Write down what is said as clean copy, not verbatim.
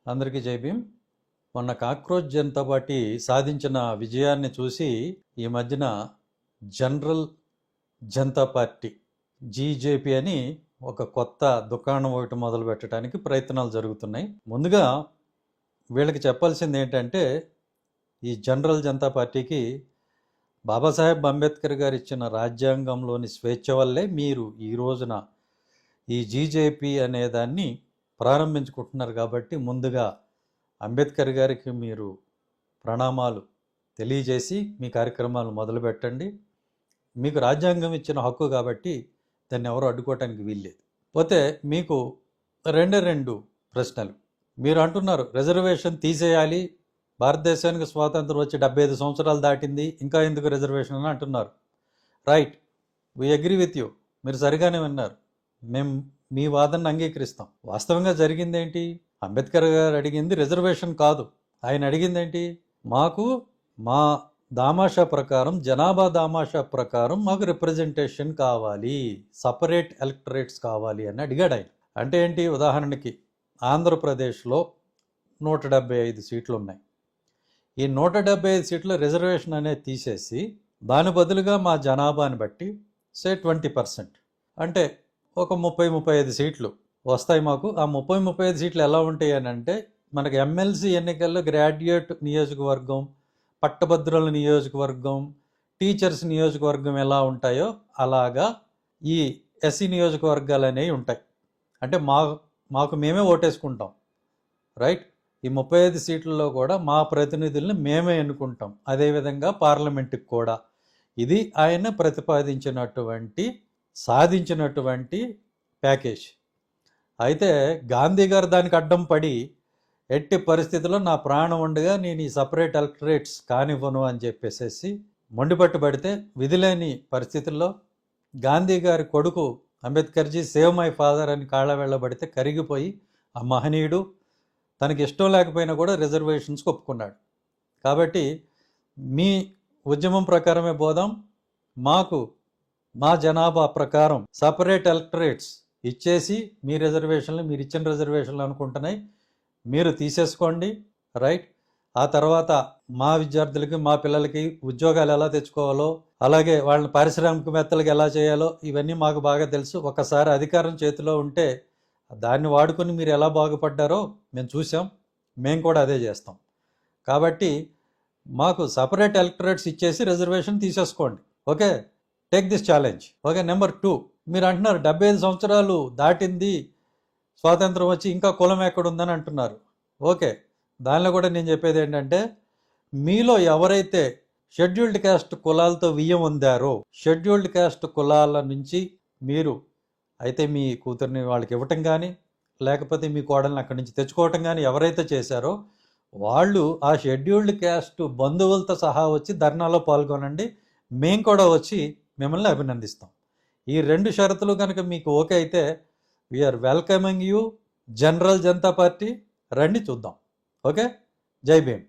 అందరికీ జై భీమ్. మొన్న కాక్రోచ్ జనతా పార్టీ సాధించిన విజయాన్ని చూసి ఈ మధ్యన జనరల్ జనతా పార్టీ జీజేపీ అని ఒక కొత్త దుకాణం ఒకటి మొదలు పెట్టడానికి ప్రయత్నాలు జరుగుతున్నాయి. ముందుగా వీళ్ళకి చెప్పాల్సింది ఏంటంటే, ఈ జనరల్ జనతా పార్టీకి బాబాసాహెబ్ అంబేద్కర్ గారు ఇచ్చిన రాజ్యాంగంలోని స్వేచ్ఛ వల్లే మీరు ఈ రోజున ఈ జీజేపీ అనే దాన్ని ప్రారంభించుకుంటున్నారు. కాబట్టి ముందుగా అంబేద్కర్ గారికి మీరు ప్రణామాలు తెలియజేసి మీ కార్యక్రమాలు మొదలు పెట్టండి. మీకు రాజ్యాంగం ఇచ్చిన హక్కు కాబట్టి దాన్ని ఎవరు అడ్డుకోవటానికి వీల్లేదు. పోతే మీకు రెండు ప్రశ్నలు. మీరు అంటున్నారు రిజర్వేషన్ తీసేయాలి, భారతదేశానికి స్వాతంత్రం వచ్చి 75 సంవత్సరాలు దాటింది, ఇంకా ఎందుకు రిజర్వేషన్ అని అంటున్నారు. Right, we agree with you. మీరు సరిగానే విన్నారు. మేము మీ వాదనను అంగీకరిస్తాం. వాస్తవంగా జరిగింది ఏంటి? అంబేద్కర్ గారు అడిగింది రిజర్వేషన్ కాదు. ఆయన అడిగింది ఏంటి? మాకు మా దామాషా ప్రకారం, జనాభా దామాషా ప్రకారం మాకు రిప్రజెంటేషన్ కావాలి, సపరేట్ ఎలక్టరేట్స్ కావాలి అని అడిగాడు ఆయన. అంటే ఏంటి? ఉదాహరణకి ఆంధ్రప్రదేశ్లో 175 సీట్లు ఉన్నాయి. ఈ 175 సీట్ల రిజర్వేషన్ అనేది తీసేసి దాని బదులుగా మా జనాభాని బట్టి 20%, అంటే ఒక 30-35 సీట్లు వస్తాయి మాకు. ఆ 30-35 సీట్లు ఎలా ఉంటాయి అని అంటే, మనకి ఎమ్మెల్సీ ఎన్నికల్లో గ్రాడ్యుయేట్ నియోజకవర్గం, పట్టభద్రుల నియోజకవర్గం, టీచర్స్ నియోజకవర్గం ఎలా ఉంటాయో అలాగా ఈ ఎస్సీ నియోజకవర్గాలు అనేవి ఉంటాయి. అంటే మాకు మేమే ఓటేసుకుంటాం. రైట్, ఈ 35 సీట్లలో కూడా మా ప్రతినిధుల్ని మేమే ఎన్నుకుంటాం. అదేవిధంగా పార్లమెంటుకి కూడా. ఇది ఆయన ప్రతిపాదించినటువంటి, సాధించినటువంటి ప్యాకేజ్. అయితే గాంధీ గారు దానికి అడ్డం పడి, ఎట్టి పరిస్థితుల్లో నా ప్రాణం ఉండగా నేను ఈ సపరేట్ ఎలక్టరేట్స్ కానివ్వను అని చెప్పేసేసి మొండిపట్టు పడితే, విధిలేని పరిస్థితుల్లో గాంధీ గారి కొడుకు అంబేద్కర్జీ సేవ్ మై ఫాదర్ అని కాళ్ళ వెళ్ళబడితే కరిగిపోయి ఆ మహనీయుడు తనకి ఇష్టం లేకపోయినా కూడా రిజర్వేషన్స్కి ఒప్పుకున్నాడు. కాబట్టి మీ ఉద్యమం ప్రకారమే పోదాం, మాకు మా జనాభా ప్రకారం సపరేట్ ఎలక్టరేట్స్ ఇచ్చేసి మీ రిజర్వేషన్లు, మీరు ఇచ్చిన రిజర్వేషన్లు అనుకుంటున్నాయి మీరు తీసేసుకోండి. రైట్, ఆ తర్వాత మా విద్యార్థులకి, మా పిల్లలకి ఉద్యోగాలు ఎలా తెచ్చుకోవాలో, అలాగే వాళ్ళని పారిశ్రామికవేత్తలకు ఎలా చేయాలో ఇవన్నీ మాకు బాగా తెలుసు. ఒకసారి అధికారం చేతిలో ఉంటే దాన్ని వాడుకొని మీరు ఎలా బాగుపడ్డారో మేము చూసాం. మేము కూడా అదే చేస్తాం. కాబట్టి మాకు సపరేట్ ఎలక్టరేట్స్ ఇచ్చేసి రిజర్వేషన్ తీసేసుకోండి. Okay, take this challenge. Okay. Number 2, మీరు అంటున్నారు 75 సంవత్సరాలు దాటింది స్వాతంత్రం వచ్చి, ఇంకా కులం ఎక్కడుందని అంటున్నారు. ఓకే, దానిలో కూడా నేను చెప్పేది ఏంటంటే, మీలో ఎవరైతే షెడ్యూల్డ్ క్యాస్ట్ కులాలతో వియ్యం పొందారో, షెడ్యూల్డ్ క్యాస్ట్ కులాల నుంచి మీరు అయితే మీ కూతుర్ని వాళ్ళకి ఇవ్వటం కానీ, లేకపోతే మీ కోడల్ని అక్కడి నుంచి తెచ్చుకోవటం కానీ ఎవరైతే చేశారో వాళ్ళు ఆ షెడ్యూల్డ్ క్యాస్ట్ బంధువులతో సహా వచ్చి ధర్నాలో పాల్గొనండి. మేము కూడా వచ్చి మిమ్మల్ని అభినందిస్తాం. ఈ 2 షరతులు కనుక మీకు ఓకే అయితే, we're welcoming you, general Janata party. రండి చూద్దాం. ఓకే, జై భీమ్.